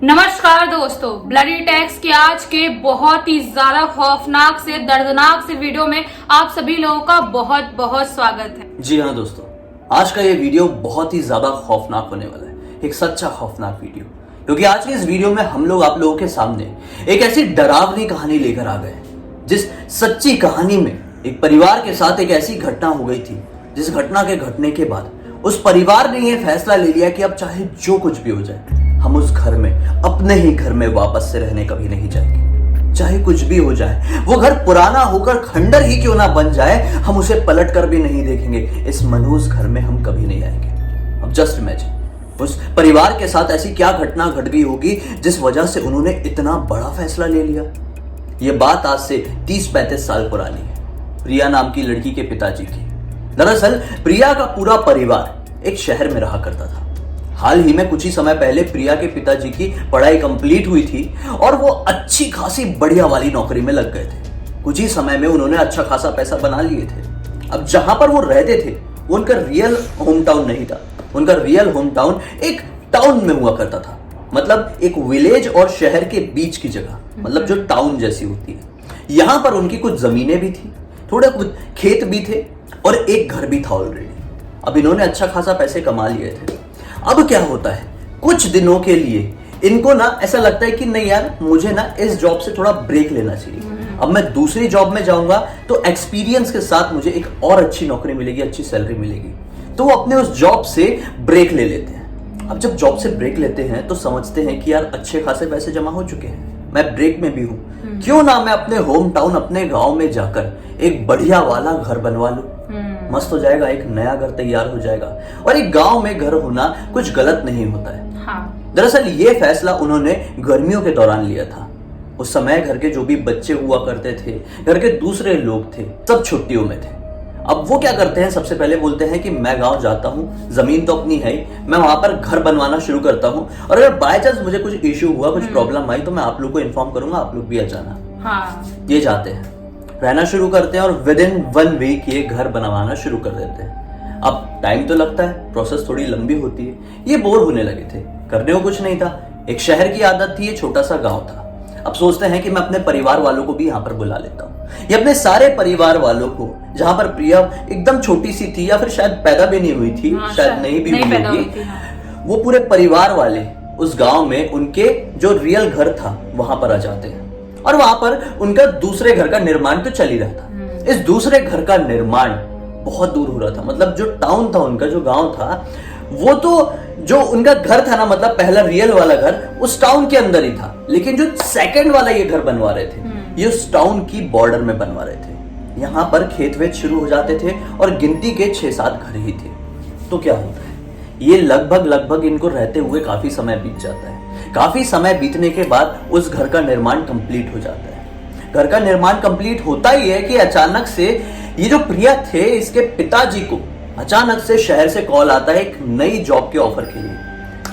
नमस्कार दोस्तों, bloody tax के आज के बहुत ही ज्यादा खौफनाक से दर्दनाक से वीडियो में आप सभी लोगों का बहुत बहुत स्वागत है। जी हाँ दोस्तों, आज का ये वीडियो बहुत ही ज्यादा खौफनाक होने वाला है। एक सच्चा खौफनाक वीडियो, क्योंकि आज के इस वीडियो में हम लोग आप लोगों के सामने एक ऐसी डरावनी कहानी लेकर आ गए जिस सच्ची कहानी में एक परिवार के साथ एक ऐसी घटना हो गई थी, जिस घटना के घटने के बाद उस परिवार ने यह फैसला ले लिया कि अब चाहे जो कुछ भी हो जाए, हम उस घर में, अपने ही घर में वापस से रहने कभी नहीं जाएंगे। चाहे कुछ भी हो जाए, वो घर पुराना होकर खंडर ही क्यों ना बन जाए, हम उसे पलट कर भी नहीं देखेंगे। इस मनहूस घर में हम कभी नहीं आएंगे। अब जस्ट इमेजिन, उस परिवार के साथ ऐसी क्या घटना घट गई होगी जिस वजह से उन्होंने इतना बड़ा फैसला ले लिया। यह बात आज से 30-35 साल पुरानी है, प्रिया नाम की लड़की के पिताजी की। दरअसल प्रिया का पूरा परिवार एक शहर में रहा करता था। हाल ही में कुछ ही समय पहले प्रिया के पिताजी की पढ़ाई कंप्लीट हुई थी और वो अच्छी खासी बढ़िया वाली नौकरी में लग गए थे। कुछ ही समय में उन्होंने अच्छा खासा पैसा बना लिए थे। अब जहां पर वो रहते थे, वो उनका रियल होम टाउन नहीं था। उनका रियल होम टाउन एक टाउन में हुआ करता था, मतलब एक विलेज और शहर के बीच की जगह, मतलब जो टाउन जैसी होती है। यहां पर उनकी कुछ जमीनें भी थी, थोड़े कुछ खेत भी थे और एक घर भी था ऑलरेडी। अब इन्होंने अच्छा खासा पैसे कमा लिए थे। अब क्या होता है, कुछ दिनों के लिए इनको ना ऐसा लगता है कि नहीं यार, मुझे ना इस जॉब से थोड़ा ब्रेक लेना चाहिए। अब मैं दूसरी जॉब में जाऊंगा तो एक्सपीरियंस के साथ मुझे एक और अच्छी नौकरी मिलेगी, अच्छी सैलरी मिलेगी। तो वो अपने उस जॉब से ब्रेक ले लेते हैं। अब जब जॉब से ब्रेक लेते हैं तो समझते हैं कि यार अच्छे खासे पैसे जमा हो चुके हैं, मैं ब्रेक में भी हूं, क्यों ना मैं अपने होम टाउन, अपने गांव में जाकर एक बढ़िया वाला घर बनवा लूं। मस्त हो जाएगा, एक नया घर तैयार हो जाएगा। और एक गांव में घर होना कुछ गलत नहीं होता है। हाँ। दरअसल ये फैसला उन्होंने गर्मियों के दौरान लिया था। उस समय घर के जो भी बच्चे हुआ करते थे, घर के दूसरे लोग थे, सब छुट्टियों में थे। अब वो क्या करते हैं, सबसे पहले बोलते हैं कि मैं गांव जाता हूं, जमीन तो अपनी है ही, मैं वहां पर घर बनवाना शुरू करता हूं, और अगर बाय चांस मुझे कुछ इश्यू हुआ, कुछ प्रॉब्लम आई तो मैं आप लोग को इन्फॉर्म करूंगा, आप लोग भी आ जाना। हाँ। ये जाते हैं, रहना शुरू करते हैं और विद इन 1 वीक ये घर बनवाना शुरू कर देते हैं। अब टाइम तो लगता है, प्रोसेस थोड़ी लंबी होती है। ये बोर होने लगे थे, करने को कुछ नहीं था, एक शहर की आदत थी, ये छोटा सा गांव था। अब सोचते हैं कि मैं अपने परिवार वालों को भी यहाँ पर बुला लेता हूँ। ये अपने सारे परिवार वालों को, जहां पर प्रिया एकदम छोटी सी थी या फिर शायद पैदा भी नहीं हुई थी, शायद नहीं भी हुई होगी, वो पूरे परिवार वाले उस गांव में उनके जो रियल घर था वहां पर आ जाते हैं। और वहां पर उनका दूसरे घर का निर्माण तो चल ही रहा था। इस दूसरे घर का निर्माण बहुत दूर हो रहा था, मतलब जो टाउन था उनका, जो गांव था, वो तो जो उनका घर था ना, मतलब पहला रियल वाला घर उस टाउन के अंदर ही था, लेकिन जो सेकंड वाला ये घर बनवा रहे थे, ये उस टाउन की बॉर्डर में बनवा रहे थे। यहाँ पर खेत वेत शुरू हो जाते थे और गिनती के 6-7 घर ही थे। तो क्या होता है, ये लगभग इनको रहते हुए काफी समय बीत जाता है। काफी समय बीतने के बाद उस घर का निर्माण कंप्लीट हो जाता है। घर का निर्माण कंप्लीट होता ही है कि अचानक से ये जो प्रिया थे, इसके पिताजी को अचानक से शहर से कॉल आता है एक नई जॉब के ऑफर के लिए।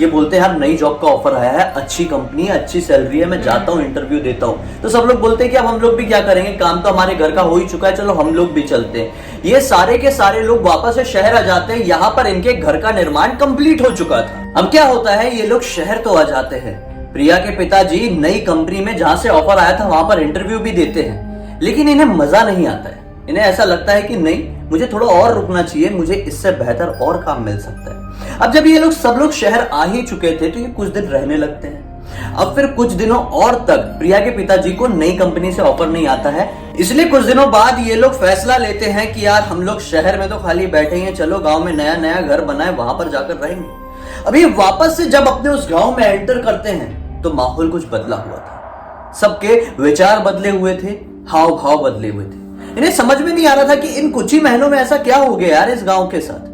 ये बोलते हैं यार, नई जॉब का ऑफर आया है, अच्छी कंपनी है, अच्छी सैलरी है, मैं जाता हूँ, इंटरव्यू देता हूँ। तो सब लोग बोलते हैं कि अब हम लोग भी क्या करेंगे, काम तो हमारे घर का हो ही चुका है, चलो हम लोग भी चलते हैं। ये सारे के सारे लोग वापस से शहर आ जाते हैं। यहाँ पर इनके घर का निर्माण कंप्लीट हो चुका था। अब क्या होता है, ये लोग शहर तो आ जाते हैं। प्रिया के पिताजी नई कंपनी में जहां से ऑफर आया था वहां पर इंटरव्यू भी देते हैं, लेकिन इन्हें मजा नहीं आता है। इन्हें ऐसा लगता है कि नहीं, मुझे थोड़ा और रुकना चाहिए, मुझे इससे बेहतर और काम मिल सकता है। अब जब ये लोग सब लोग शहर आ ही चुके थे तो ये कुछ दिन रहने लगते हैं। अब फिर कुछ दिनों और तक प्रिया के पिताजी को नई कंपनी से ऑफर नहीं आता है, इसलिए कुछ दिनों बाद ये लोग फैसला लेते हैं कि यार हम लोग शहर में तो खाली बैठे हैं, चलो गांव में नया नया घर बनाए, वहां पर जाकर रहेंगे। अभी वापस से जब अपने उस गांव में एंटर करते हैं तो माहौल कुछ बदला हुआ था। सबके विचार बदले हुए थे, हाव भाव बदले हुए थे। इन्हें समझ में नहीं आ रहा था कि इन कुछ ही महीनों में ऐसा क्या हो गया यार इस गांव के साथ।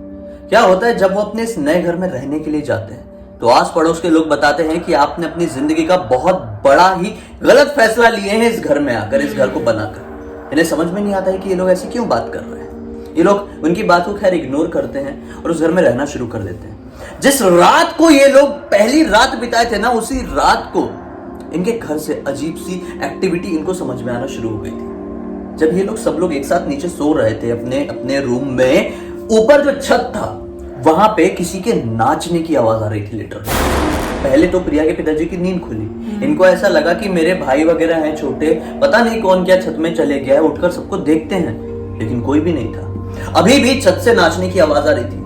क्या होता है, जब वो अपने इस नए घर में रहने के लिए जाते हैं तो आस पड़ोस के लोग बताते हैं कि आपने अपनी जिंदगी का बहुत बड़ा ही गलत फैसला लिए हैं इस घर में आकर, इस घर को बनाकर। इन्हें समझ में नहीं आता है कि ये लोग ऐसी क्यों बात कर रहे हैं। ये लोग उनकी बात को खैर इग्नोर करते हैं और उस घर में रहना शुरू कर देते हैं। जिस रात को ये लोग पहली रात बिताए थे ना, उसी रात को इनके घर से अजीब सी एक्टिविटी इनको समझ में आना शुरू हो गई थी। जब ये लोग सब लोग एक साथ नीचे सो रहे थे अपने अपने रूम में, ऊपर जो छत था वहां पे किसी के नाचने की आवाज आ रही थी लिटरली। पहले तो प्रिया के पिताजी की नींद खुली। इनको ऐसा लगा कि मेरे भाई वगैरह हैं छोटे, पता नहीं कौन क्या छत में चले गया है, उठकर सबको देखते हैं, लेकिन कोई भी नहीं था। अभी भी छत से नाचने की आवाज आ रही थी।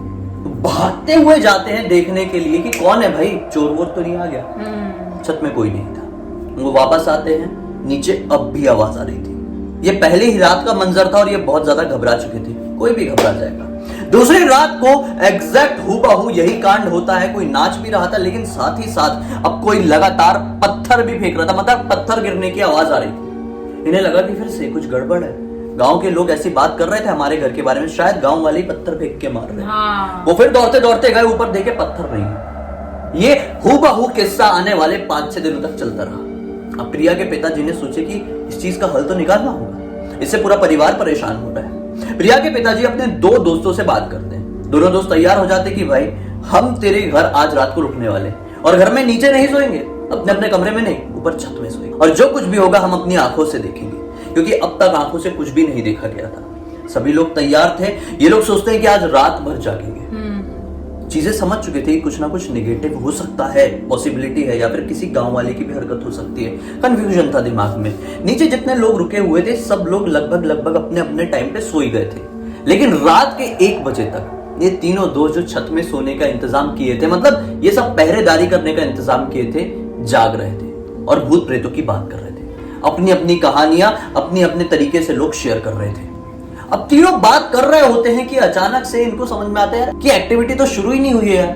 भागते हुए जाते हैं देखने के लिए कि कौन है भाई, चोर वोर तो नहीं आ गया। छत में कोई नहीं था। वो वापस आते हैं, नीचे अब भी आवाज आ रही थी। ये पहली ही रात का मंजर था और ये बहुत ज्यादा घबरा चुके थे। कोई भी घबरा जाएगा। दूसरी रात को एग्जैक्ट हूबहू यही कांड होता है। कोई नाच भी रहा था, लेकिन साथ ही साथ अब कोई लगातार पत्थर भी फेंक रहा था, मतलब पत्थर गिरने की आवाज आ रही थी। इन्हें लगा कि फिर से कुछ गड़बड़ है। गांव के लोग ऐसी बात कर रहे थे हमारे घर के बारे में, शायद गांव वाले पत्थर फेंक के मार रहे हैं। हाँ। वो फिर दौड़ते दौड़ते गए, ऊपर देखे पत्थर नहीं। ये हूबहू किस्सा आने वाले 5-6 दिनों तक चलता रहा। अब प्रिया के पिताजी ने सोचे कि इस चीज का हल तो निकालना होगा, इससे पूरा परिवार परेशान हो रहा है। प्रिया के पिताजी अपने 2 दोस्तों से बात करते हैं। दोनों दोस्त तैयार हो जाते कि भाई हम तेरे घर आज रात को रुकने वाले, और घर में नीचे नहीं सोएंगे, अपने अपने कमरे में नहीं, ऊपर छत में सोएंगे, और जो कुछ भी होगा हम अपनी आंखों से देखेंगे, क्योंकि अब तक आंखों से कुछ भी नहीं देखा गया था। सभी लोग तैयार थे। ये लोग सोचते हैं कि आज रात भर जागेंगे। चीजें समझ चुके थे कि कुछ ना कुछ नेगेटिव हो सकता है, पॉसिबिलिटी है, या फिर किसी गांव वाले की भी हरकत हो सकती है। कंफ्यूजन था दिमाग में। नीचे जितने लोग रुके हुए थे सब लोग लगभग अपने अपने टाइम पे सोई गए थे, लेकिन रात के 1 बजे तक ये तीनों दोस्त जो छत में सोने का इंतजाम किए थे, मतलब ये सब पहरेदारी करने का इंतजाम किए थे, जाग रहे थे और भूत प्रेतों की बात कर रहे थे। अपनी अपनी कहानियां अपने अपने तरीके से लोग शेयर कर रहे थे। अब तीनों बात कर रहे होते हैं कि अचानक से इनको समझ में आता है कि एक्टिविटी तो शुरू ही नहीं हुई है।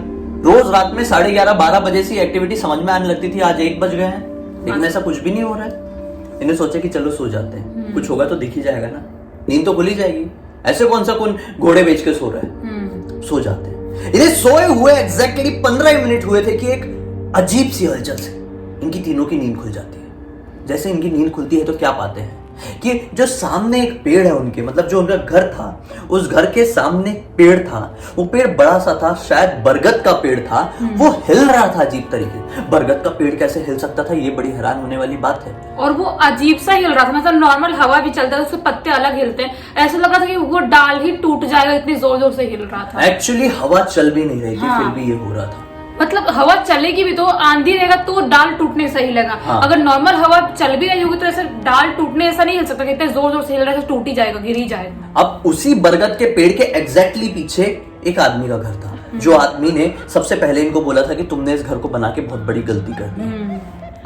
रोज रात में 11:30-12 बजे से एक्टिविटी समझ में आने लगती थी, आज 1 बज गए हैं, लेकिन ऐसा कुछ भी नहीं हो रहा है। इन्हें सोचा कि चलो सो जाते हैं, कुछ होगा तो दिख ही जाएगा ना, नींद तो खुल ही जाएगी। ऐसे कौन सा कौन घोड़े बेच के सो रहा है। सो जाते हैं। इन्हें सोए हुए एग्जैक्टली 15 मिनट हुए थे कि एक अजीब सी हलचल से इनकी तीनों की नींद खुल जाती है। जैसे इनकी नींद खुलती है तो क्या पाते हैं कि जो सामने एक पेड़ है उनके, मतलब जो उनका घर था, उस घर के सामने एक पेड़ था। वो पेड़ बड़ा सा था, शायद बरगद का पेड़ था। वो हिल रहा था अजीब तरीके। बरगद का पेड़ कैसे हिल सकता था, ये बड़ी हैरान होने वाली बात है। और वो अजीब सा हिल रहा था, मतलब नॉर्मल हवा भी चलता है उसके पत्ते अलग हिलते हैं, ऐसा लगा था कि वो डाल ही टूट जाएगा, इतनी जोर जोर से हिल रहा था। एक्चुअली हवा चल भी नहीं रही थी, हाँ। फिर भी ये हो रहा था। मतलब हवा चलेगी भी तो आंधी रहेगा तो डाल टूटने से ही लगा। हाँ। अगर नॉर्मल हवा चल भी रही होगी तो ऐसे डाल टूटने ऐसा नहीं हिल सकता, इतने जोर जोर से हिल रहा है टूट ही जाएगा, गिर ही जाएगा। अब उसी बरगद के पेड़ के एग्जैक्टली पीछे एक आदमी का घर था, जो आदमी ने सबसे पहले इनको बोला था कि तुमने इस घर को बना के बहुत बड़ी गलती कर दी।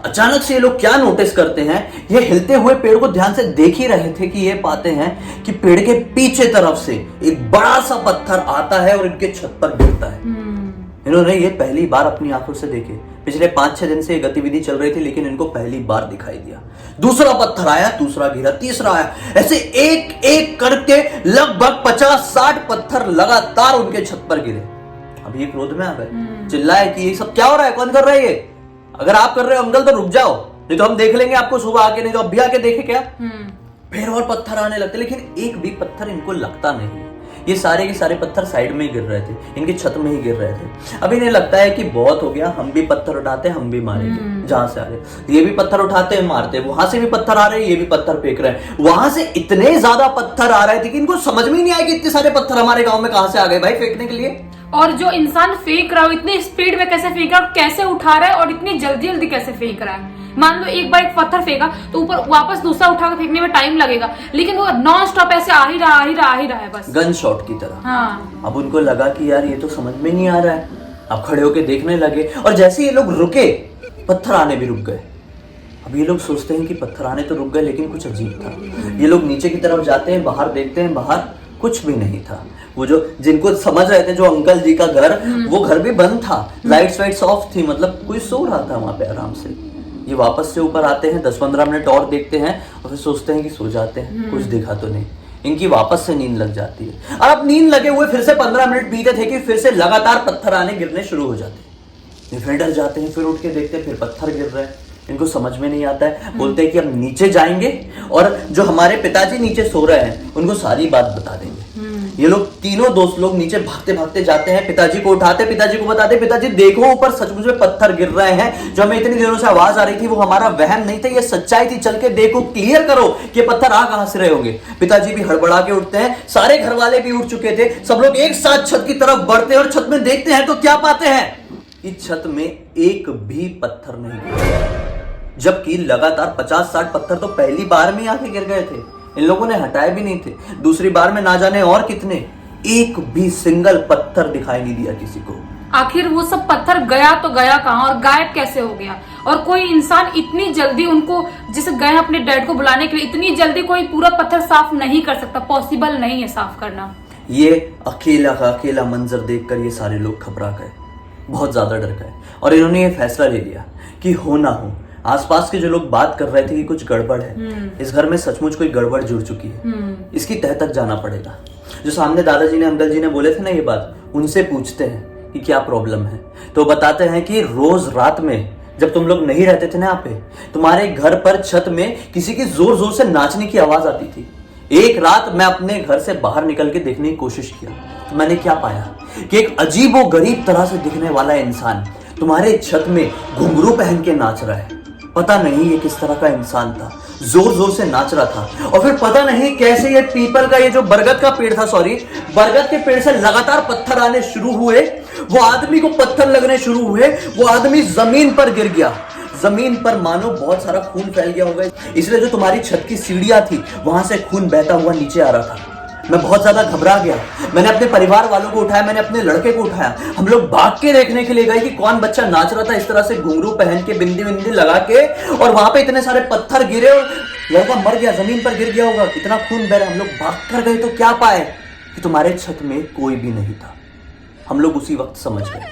अचानक से ये लोग क्या नोटिस करते हैं, ये हिलते हुए पेड़ को ध्यान से देख ही रहे थे कि ये पाते हैं कि पेड़ के पीछे तरफ से एक बड़ा सा पत्थर आता है और इनके छत पर गिरता है। इन्होंने ये पहली बार अपनी आंखों से देखे। पिछले 5-6 दिन से ये गतिविधि चल रही थी, लेकिन इनको पहली बार दिखाई दिया। दूसरा पत्थर आया, दूसरा गिरा, तीसरा आया, ऐसे एक एक करके लगभग 50-60 पत्थर लगातार उनके छत पर गिरे। अब ये क्रोध में आ गए, चिल्लाए कि ये सब क्या हो रहा है, कौन कर रहा है ये? अगर आप कर रहे हो अंकल तो रुक जाओ, नहीं तो हम देख लेंगे आपको सुबह आके, नहीं तो अब भी आके देखे क्या। फिर और पत्थर आने लगते, लेकिन एक भी पत्थर इनको लगता नहीं। ये सारे के सारे पत्थर साइड में ही गिर रहे थे, इनकी छत में ही गिर रहे थे। अब इन्हें लगता है कि बहुत हो गया, हम भी पत्थर उठाते हैं, हम भी मारेंगे जहां से आ रहे। ये भी पत्थर उठाते हैं, मारते हैं, वहां से भी पत्थर आ रहे हैं, ये भी पत्थर फेंक रहे हैं। वहां से इतने ज्यादा पत्थर आ रहे थे कि इनको समझ में नहीं आया कि इतने सारे पत्थर हमारे गांव में कहां से आ गए भाई फेंकने के लिए। और जो इंसान फेंक रहा है इतनी स्पीड में कैसे फेंक रहा है, कैसे उठा रहा है और इतनी जल्दी जल्दी कैसे फेंक रहा है। मान लो एक बार एक पत्थर फेंका तो ऊपर वापस दूसरा उठा के फेंकने में टाइम लगेगा, लेकिन वो नॉन स्टॉप ऐसे आ ही रहा है बस, गन शॉट की तरह। हाँ। अब उनको लगा कि यार ये तो समझ में नहीं आ रहा है। अब खड़े होके देखने लगे, और जैसे ये लोग रुके पत्थर आने भी रुक गए। अब ये लोग सोचते हैं कि पत्थर आने तो रुक गए, लेकिन कुछ अजीब था। ये लोग नीचे की तरफ जाते हैं, बाहर देखते हैं, बाहर कुछ भी नहीं था। वो जो जिनको समझ रहे थे जो अंकल जी का घर, वो घर भी बंद था, लाइट्स वाइट्स ऑफ थी, मतलब कोई सो रहा था वहां पे आराम से। ये वापस से ऊपर आते हैं, 10-15 मिनट और देखते हैं और फिर सोचते हैं कि सो जाते हैं, कुछ दिखा तो नहीं। इनकी वापस से नींद लग जाती है। और अब नींद लगे हुए फिर से 15 मिनट बीते थे कि फिर से लगातार पत्थर आने गिरने शुरू हो जाते हैं। ये फिर डर जाते हैं, फिर उठ के देखते हैं फिर पत्थर गिर रहे हैं। इनको समझ में नहीं आता है। बोलते हैं कि हम नीचे जाएंगे और जो हमारे पिताजी नीचे सो रहे हैं उनको सारी बात बता देंगे। ये लोग तीनों दोस्त लोग नीचे भागते भागते जाते हैं, पिताजी को उठाते, पिताजी को बताते, पिताजी देखो ऊपर सचमुच में पत्थर गिर रहे हैं। जो हमें इतनी दिनों से आवाज आ रही थी वो हमारा वहम नहीं था, ये सच्चाई थी। चल के देखो, क्लियर करो कि पत्थर आ कहां से रहे होंगे। पिताजी भी हड़बड़ा के उठते हैं, सारे घर वाले भी उठ चुके थे। सब लोग एक साथ छत की तरफ बढ़ते हैं और छत में देखते हैं तो क्या पाते हैं, कि छत में एक भी पत्थर नहीं गिरा, जबकि लगातार 50-60 पत्थर तो पहली बार में आके गिर गए थे। इन लोगों ने हटाए भी नहीं थे, दूसरी बार में ना जाने और कितने, एक भी सिंगल पत्थर दिखाई नहीं दिया किसी को। आखिर वो सब पत्थर गया तो गया कहाँ और गायब कैसे हो गया? और कोई इंसान इतनी जल्दी उनको, जैसे गए अपने डैड को बुलाने के लिए, इतनी जल्दी कोई पूरा पत्थर साफ नहीं कर सकता, पॉसिबल नहीं है साफ करना। ये अकेला का अकेला मंजर देखकर ये सारे लोग घबरा गए, बहुत ज्यादा डर गए और इन्होंने ये फैसला ले लिया कि हो ना हो, आसपास के जो लोग बात कर रहे थे कि कुछ गड़बड़ है, इस घर में सचमुच कोई गड़बड़ जुड़ चुकी है, इसकी तह तक जाना पड़ेगा। जो सामने दादाजी ने, अंकल जी ने बोले थे ना ये बात, उनसे पूछते हैं कि क्या प्रॉब्लम है। तो बताते हैं कि रोज रात में जब तुम लोग नहीं रहते थे ना यहाँ पे, तुम्हारे घर पर छत में किसी की जोर जोर से नाचने की आवाज आती थी। एक रात मैं अपने घर से बाहर निकल के देखने की कोशिश किया तो मैंने क्या पाया कि एक अजीबो गरीब तरह से दिखने वाला इंसान तुम्हारे छत में घुंघरू पहन के नाच रहा है। पता नहीं ये किस तरह का इंसान था, जोर जोर से नाच रहा था। और फिर पता नहीं कैसे ये पीपल का, ये जो बरगद का पेड़ था, बरगद के पेड़ से लगातार पत्थर आने शुरू हुए। वो आदमी को पत्थर लगने शुरू हुए, वो आदमी जमीन पर गिर गया। जमीन पर मानो बहुत सारा खून फैल गया होगा, इसलिए जो तुम्हारी छत की सीढ़ियां थी वहां से खून बहता हुआ नीचे आ रहा था। मैं बहुत ज्यादा घबरा गया, मैंने अपने परिवार वालों को उठाया, मैंने अपने लड़के को उठाया। हम लोग भाग के देखने के लिए गए कि कौन बच्चा नाच रहा था इस तरह से घुंघरू पहन के, बिंदी बिंदी लगा के, और वहां पे इतने सारे पत्थर गिरे और लड़का मर गया, जमीन पर गिर गया होगा, इतना खून बह रहा। हम लोग भाग कर गए तो क्या पाए कि तुम्हारे छत में कोई भी नहीं था। हम लोग उसी वक्त समझ गए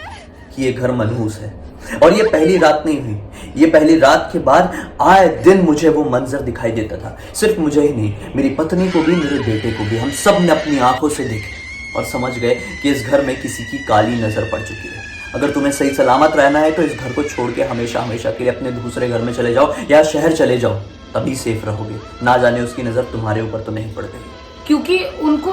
कि ये घर मनहूस है। और ये पहली रात नहीं हुई, ये पहली रात के बाद आए दिन मुझे वो मंजर दिखाई देता था। सिर्फ मुझे ही नहीं, मेरी पत्नी को भी, मेरे बेटे को भी, हम सब ने अपनी आंखों से देखे और समझ गए कि इस घर में किसी की काली नजर पड़ चुकी है। अगर तुम्हें सही सलामत रहना है तो इस घर को छोड़ के हमेशा हमेशा के लिए अपने दूसरे घर में चले जाओ या शहर चले जाओ, तभी सेफ रहोगे। ना जाने उसकी नजर तुम्हारे ऊपर तो नहीं पड़ गई। क्योंकि उनको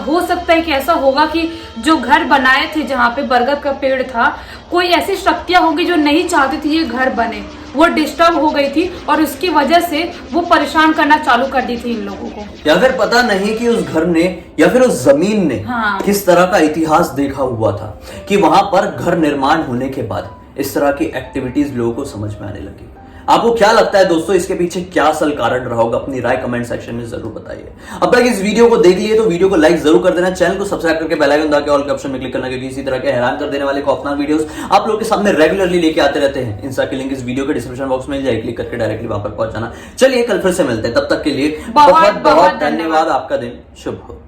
हो सकता है कि ऐसा होगा कि जो घर बनाए थे जहाँ पे बरगद का पेड़ था, कोई ऐसी शक्तियां होंगी जो नहीं चाहती थी ये घर बने, वो डिस्टर्ब हो गई थी और उसकी वजह से वो परेशान करना चालू कर दी थी इन लोगों को। या फिर पता नहीं कि उस घर ने या फिर उस जमीन ने किस तरह का इतिहास देखा हुआ था कि वहां पर घर निर्माण होने के बाद इस तरह की एक्टिविटीज लोगों को समझ में आने लगी। आपको क्या लगता है दोस्तों, इसके पीछे क्या असल कारण रहा होगा? अपनी राय कमेंट सेक्शन में जरूर बताइए। अब तक इस वीडियो को देख लिए तो वीडियो को लाइक जरूर कर देना, चैनल को सब्सक्राइब करके बेल आइकन दबा के ऑल के ऑप्शन में क्लिक करना, क्योंकि इसी तरह के हैरान कर देने वाले खौफनाक वीडियोस आप लोगों के सामने रेगुलरली लेके आते रहते हैं। इंस्टा की लिंक इस वीडियो के डिस्क्रिप्शन बॉक्स में जाए, क्लिक करके डायरेक्टली वहां पर पहुंच जाना। चलिए कल फिर से मिलते हैं, तब तक के लिए बहुत बहुत धन्यवाद। आपका दिन शुभ हो।